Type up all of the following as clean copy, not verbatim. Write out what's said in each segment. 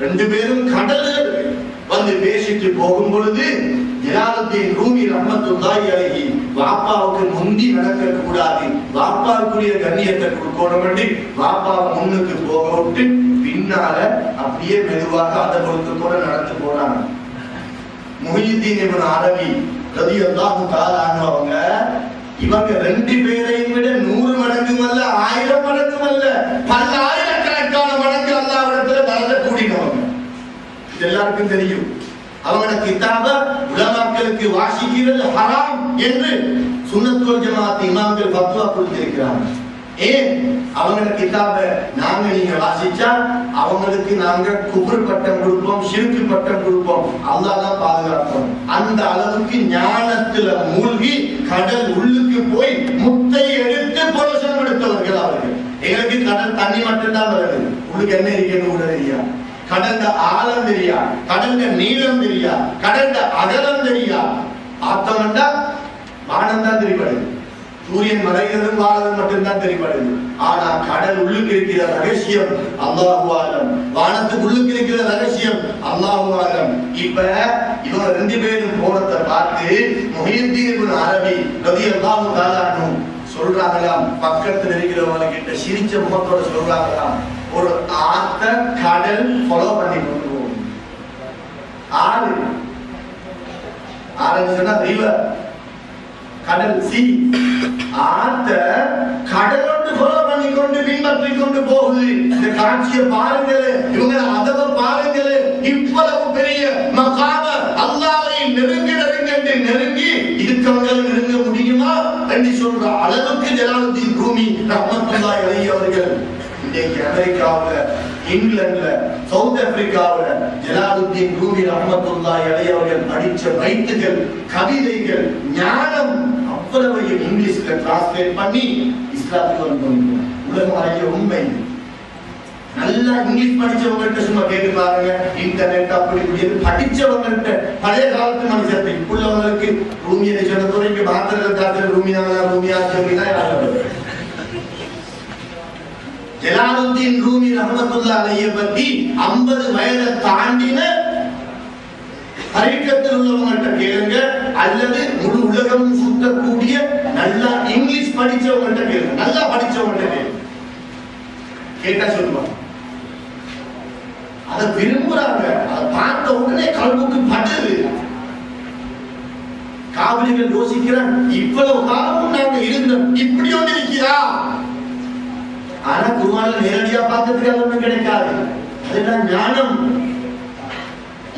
ரெண்டு பேரும் கடல்கள் வந்து பேசிட்டு போகும் பொழுது ஜலாலுத்தீன் ரூமி ரஹ்மத்துல்லாஹி அலைஹி வாப்பாவுக்கு முந்தி நடக்க கூடாது, வாப்பாவுக்குரிய கண்ணியத்தை கொடுக்கணும் என்று வாப்பாவை முன்னுக்கு போக விட்டு பின்னால அப்படியே மெதுவாக அதை கொடுத்து கூட நடந்து போனாங்க. முஹியுத்தீன் இப்னு அரபி ரலியல்லாஹு தஆலா அன்ஹு அவங்க இவங்க ரெண்டு பேரையும் விட 100 மடங்கும் அல்ல, 1000 மடங்கும் அல்ல, பல்லாயிரக்கணக்கான மடங்கு அல்லாஹ்விடத்துல தரத கூடினவங்க. இது எல்லாருக்கும் தெரியும். அவங்களோட கிதாப உலமாக்களுக்கு வாசிக்கிறது ஹராம் என்று சுன்னத் வல் ஜமாஅத் இமாம்கள் ஃபத்வா கொடுத்திருக்கிறாங்க. ஏன் அவங்களோட கிதாப நாங்க நீங்க வாசிச்சா அவங்களுக்கு நாங்க குஃப்ர் பட்டம் கொடுப்போம், ஷிர்க் பட்டம் கொடுப்போம், அல்லாஹ் தான் பாதுகாப்போம். அந்த அளவுக்கு ஞானத்துல மூழ்கி கடல் உள்ளுக்கு போய் முத்தை எடுத்து புரோஷனம் எடுத்தவர்கள் அவர்கள். எங்களுக்கு கடல் தண்ணி மட்டும்தான் வருது, உள்ளுக்கு என்ன இருக்குன்னு கூட தெரியா, கடந்த ஆழம் தெரியா, கடந்த நீளம் தெரியா, கடந்த அகலம் தெரியா. ஆத்தமண்டா வானம் தான் தெரிப்படுது, சூரியன் மறைகிறதும் வானம் மட்டும்தான் தெரிப்படுது. ஆனா கடல் உள்ளுக்கு இருக்கிற ரகசியம் அல்லாஹு ஆலம், வானத்துக்கு உள்ளுக்கு இருக்கிற ரகசியம் அல்லாஹு ஆலம். இப்ப இவங்க ரெண்டு பேரும் போனதை பார்த்து முஹியுத்தீன் இப்னு அரபி ரலியல்லாஹு தஆலா அன்ஹு சொல்றாங்களாம், பக்கத்துல இருக்கிறவங்க கிட்ட சிரிச்ச முகத்தோட சொல்றாங்களாம், ஒரு ஆத்த கடல் ஃபாலோ பண்ணி கொண்டு போகும். ஆறு சொன்னா ரிவர், கடல் சி, ஆத்த கடலோடு ஃபாலோ பண்ணி கொண்டு பின்பற்றி கொண்டு போகுது. இந்த காட்சியை பாருங்களே, இவங்க அதவ பாருங்களே, இவ்வளவு பெரிய மகாம அல்லாஹ்வை நெருங்கி இருக்கவங்க நெருங்க முடியுமா என்று சொல்ற அளவுக்கு ஜலாலுத்தீன் ரூமி ரஹ்மத்துல்லாஹி அலைஹி அவர்கள் இன்னைக்கு அமெரிக்காவுல, இங்கிலாந்துல, சவுத் ஆப்பிரிக்காவுல ஜலாலுத்தீன் ரூமி ரஹ்மத்துல்லாஹி அலைஹி அவர்கள் படிச்ச பைத்துகள், கவிதைகள், ஞானம் அவ்வளவையும் இங்கிலீஷ்ல டிரான்ஸ்லேட் பண்ணி இஸ்லாத்துக்கு வந்தவங்க. உலகம் அறிய உண்மை. நல்லா இங்கிலீஷ் படிச்சவங்கள்ட்ட சும்மா கேட்டு பாருங்க, இன்டர்நெட் அப்படி இப்படி படிச்சவங்கள்ட்ட பழைய காலத்து மனுஷத்தை உள்ளவங்களுக்கு ரூமியை சொன்ன துறைக்கு மாத்திரத்தில் ரூமியா சொல்லினா யாரும். ஜலாலுத்தீன் ரூமி ரஹ்மத்துல்லாஹி அலைஹி பத்தி 50 வயதை தாண்டின ஹரிக்கத்தில் உள்ளவங்கள்ட்ட கேளுங்க, அல்லது முழு உலகம் சுத்தக்கூடிய நல்லா இங்கிலீஷ் படிச்சவங்கள்ட்ட கேளுங்க, நல்லா படிச்சவங்கள்ட்ட கேளுங்க, கேட்டா சொல்லுவாங்க. அதை விரும்புறாங்க, அதை பார்த்த உடனே கல்வுக்கு படுது. காவிரிகள் யோசிக்கிறான், இவ்வளவு காலமும் நாங்க இருந்தோம், இப்படி ஒன்று இருக்கிறா. ஆனா குர்ஆன்ல நேரடியா பார்க்கிறதுக்கு ஒன்றும் கிடைக்காது, அதுதான் ஞானம்.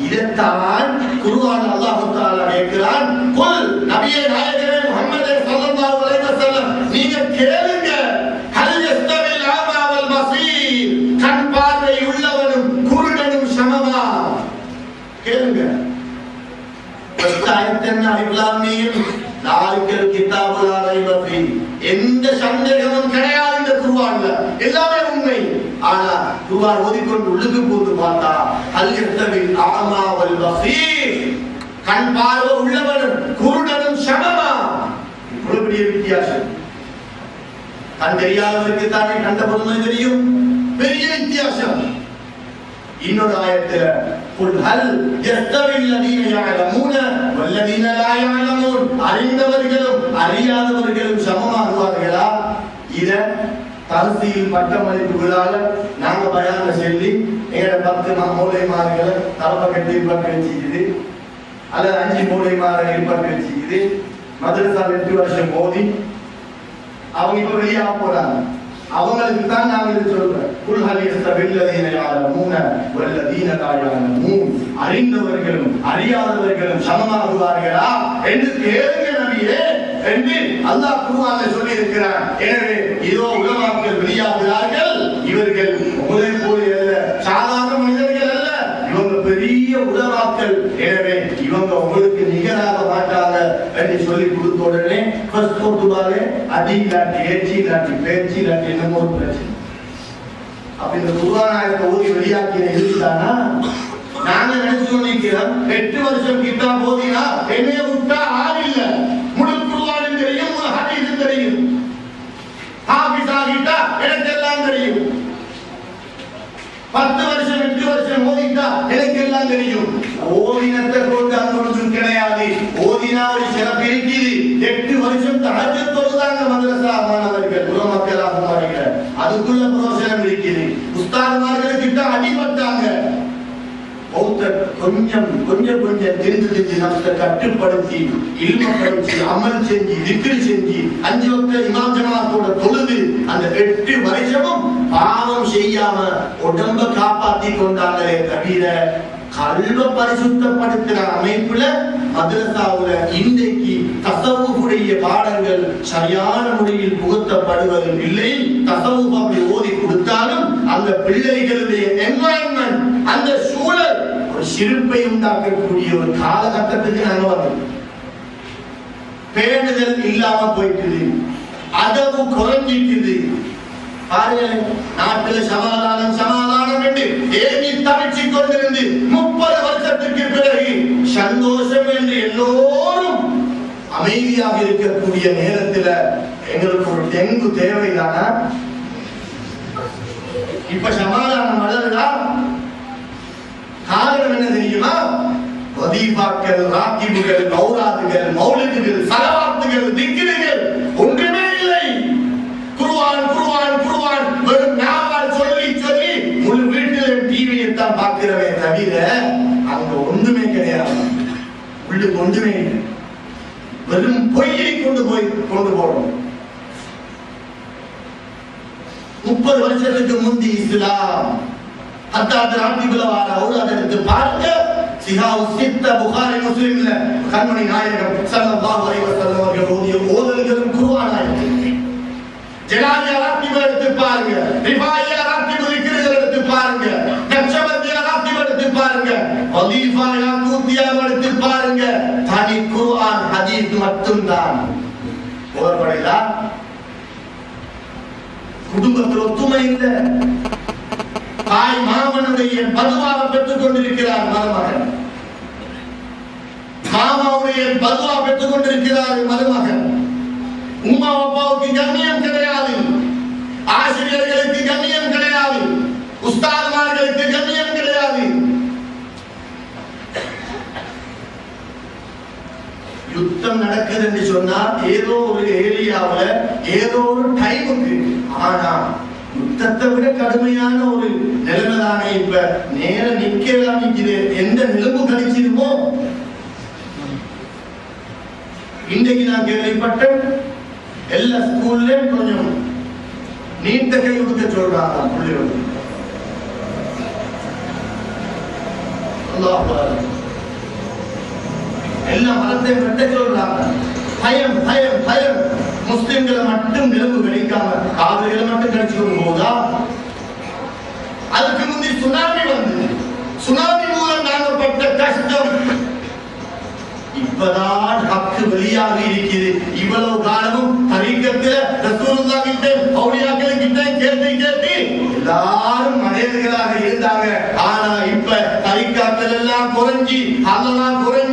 இதைத்தான் குர்ஆன் அல்லாஹ் தஆலா கேட்கிறான், குல் நபியே நாயகரே முஹம்மதே ஸல்லல்லாஹு அலைஹி வஸல்லம், நீங்க கேளுங்க, ஹல் யஸ்தவில் ஆமா வல் பஸீர், கண் பார்வை உள்ளவனும் குருடனும் சமமா? கேளுங்க. பஸ்தாயத்தன் அலிப்லாமீம் லாலிகல் கிதாபு லா ரைப ஃபீ, எந்த சந்தேகமும் கிடையாது இந்த குர்ஆன்ல, எல்லாமே உண்மை. ஆனா குர்ஆன் ஓதிக்கொண்டு உள்ளுக்கு போது பார்த்தா ஹல் யஸ்தவில் ஆமா வல் பஸீர், கண் பார்வை உள்ளவனும் குருடனும் சமமா? இவ்வளவு பெரிய வித்தியாசம். கண் தெரியாதவருக்கு தானே கண்ட பொறுமை தெரியும், பெரிய வித்தியாசம். இன்னொரு ஆயத்துல குல் ஹல் யஸ்தவில் லதீன யஅலமூன வல்லதீன லா யஅலமூன், அறிந்தவர்களும் அறியாதவர்களும் சமமாகுவார்களா? இத தர்சீல் பட்டமளிப்பு விழால நாங்க பயான் சொல்லி எங்கட 10 மூளைமார்களை தலப்பக்கத்து ஏற்பாடு வச்சுக்குது, அல்லது 5 மூளைமாரை ஏற்பாடு வச்சுக்குது. மதரசா 8 வருஷம் மோதி அவங்க இப்ப வெளியா போறாங்க. அவங்களுக்கு தான் நாங்க இது சொல்றோம், குல் ஹல் யஸ்தவில் லதீன யஅலமூன வல்லதீன லா யஅலமூன், அறிந்தவர்களும் அறியாதவர்களும் சமமாகுவார்களா என்று கேளுங்க நபியே என்று அல்லாஹ் குர்ஆன்ல சொல்லி இருக்கிறார். எனவே இதோ உலமாக்கள் வெளியாகிறார்கள், இவர்கள் உங்களை போல அல்ல, சாதாரண மனிதர்கள் அல்ல, இவங்க பெரிய உலமாக்கள். எனவே இவங்க உங்களுக்கு நிகராக மாட்டாங்க என்று சொல்லி கொடுத்த உடனே அடி இல்லாட்டி ஏச்சி இல்லாட்டி பேச்சு இல்லாட்டி என்னமோ ஒரு பிரச்சனை. அப்ப இந்த குர்ஆன் ஆயத்தை ஓதி வெளியாக்கின இருந்தானா நாங்க நினைச்சு கொண்டிருக்கிறோம் 8 வருஷம் கிட்டா போதினா என்னைய விட்டா ஆள் இல்ல, முழு குர்ஆனும் தெரியும், முழு ஹதீஸும் தெரியும், ஹாஃபிஸ் ஆகிட்டா எனக்கு எல்லாம் தெரியும். 10 வருஷம் 8 வருஷம் ஓதிட்டா எனக்கு எல்லாம் தெரியும். ஓதினத்தை கொண்டு அது ஒன்றும் கிடையாது. ஓதினா ஒரு சிறப்பு இருக்குது. 8 வருஷம் தஹஜ்ஜுத் தொழுதாங்க மதரசா மாணவர்கள், உலமாக்களாக மாறிங்க. அதுக்குள்ள புரோசனம் இருக்குது. உஸ்தாத்மார்கள் கிட்ட அடிபட்டாங்க. கொஞ்சம் கொஞ்சம் கொஞ்சம் தெரிந்து நம்மை கட்டுப்படுத்தி இல்ம படிச்சு அமல் செஞ்சு திக்ர் செஞ்சு 5 வக்த இமாம் ஜமாத்தோட தொழுது அந்த 8 வருஷமும் பாவம் செய்யாம உடம்ப காப்பாத்தி கொண்டாங்களே தவிர கல்வ பரிசுத்தப்படுத்துற அமைப்புல மதரசாவுல இன்றைக்கு தசவுடைய பாடங்கள் சரியான முறையில் புகுத்தப்படுவது இல்லை. தசவுப் அப்படி ஓதி கொடுத்தாலும் அந்த பிள்ளைகளுடைய என்வாயன்மெண்ட், அந்த சூழல் ஒரு சிரிப்பை உண்டாக்கக்கூடிய ஒரு காலகட்டத்துக்கு நாங்க வந்தோம். பேணுதல் இல்லாம போயிட்டு, அதவு குறைஞ்சிட்டு. நாட்டில் சமாதானம் சமாதானம் என்று ஏங்கி தவிச்சிக் கொண்டிருந்து 30 வருஷத்துக்கு பிறகு சந்தோஷம் என்று எல்லோரும் அமைதியாக இருக்கக்கூடிய நேரத்தில் எங்களுக்கு ஒரு தெங்கு தேவைதானா? இப்ப சமாதானம் வளருதா? காரணம் என்ன தெரியுமா? வதீபாக்கள், ராத்திபுகள், மௌராதுகள், மௌலிதுகள், சலவாத்துகள், திக்ருகள் ஒன்றுமே இல்லை. குர்ஆன் குர்ஆன் குர்ஆன் வெறும் நாவால் சொல்லி சொல்லி முழு வீட்டிலும் டிவியை தான் பார்க்கிறவே தவிர அங்க ஒன்றுமே கிடையாது. உள்ளுக்கு ஒன்றுமே இல்லை. வெறும் பொய்யை கொண்டு போறோம். 30 வருஷத்துக்கு முந்தி இஸ்லாம் ஹத்தாத் ராத்திபுல வாரவர் அதை எடுத்து பார்க்க சிஹாவு சித்த புகாரி முஸ்லிம்ல கண்மணி நாயகம் ஸல்லல்லாஹு அலைஹி வஸல்லம் அவர்கள் ஓதிய ஓதல்களும் குர்ஆனாயிருக்கு. ஜலாலியா ராத்திபு எடுத்து பாருங்க, ரிஃபாயியா ராத்திபு திக்ருகள் எடுத்து பாருங்க, நக்ஷபந்தியா ராத்திபு எடுத்து பாருங்க, வலீஃபா யாக்கூத்தியா எடுத்து பாருங்க. தனி குர்ஆன் ஹதீஸ் மட்டும் தான் ஓதப்படுதா? குடும்பத்தில் ஒத்துமை இல்லை. தாய் மாமனுடைய பதுவாவை பெற்றுக் கொண்டிருக்கிறார் மருமகன், மாமாவுடைய பதுவா பெற்றுக் கொண்டிருக்கிறார் மருமகன். உம்மா அப்பாவுக்கு கண்ணியம் கிடையாது, ஆசிரியர்களுக்கு கண்ணியம் கிடையாது, உஸ்தாத்மார்களுக்கு கண்ணியம் கிடையாது. யுத்தம் நடக்குது என்று சொன்னா ஏதோ ஒரு ஏரியாவுல ஏதோ ஒரு டைமுக்கு, ஆனா யுத்தத்தை விட கடுமையான ஒரு நிலைமைதானே இப்ப நேர நிக்கலாம். எந்த நிலவு கழிச்சிருமோ இன்றைக்கு நான் கேள்விப்பட்டேன், எல்லா ஸ்கூல்லயும் கொஞ்சம் நீண்ட கை கொடுக்க சொல்றாங்க பிள்ளைகள். எல்லா மரத்தையும் வெட்ட சொல்றாங்க. பயம் பயம் பயம். முஸ்லிம்களை மட்டும் நிலவு கிடைக்காம காவிரிகளை மட்டும் கிடைச்சிட்டு போதா? அதுக்கு முந்தி சுனாமி வந்து, சுனாமி மூலம் நாங்கள் பட்ட கஷ்டம் இப்பதான் ஹக்கு வெளியாக இருக்குது. இவ்வளவு காலமும் தரீக்கத்துல ரசூலுல்லாஹ் கிட்ட அவுலியாக்கள் கிட்ட கேட்டு கேட்டு எல்லாரும் மனிதர்களாக இருந்தாங்க. ஆனா இப்ப தரீக்காக்கள் எல்லாம் குறைஞ்சி, அதெல்லாம் குறைஞ்சி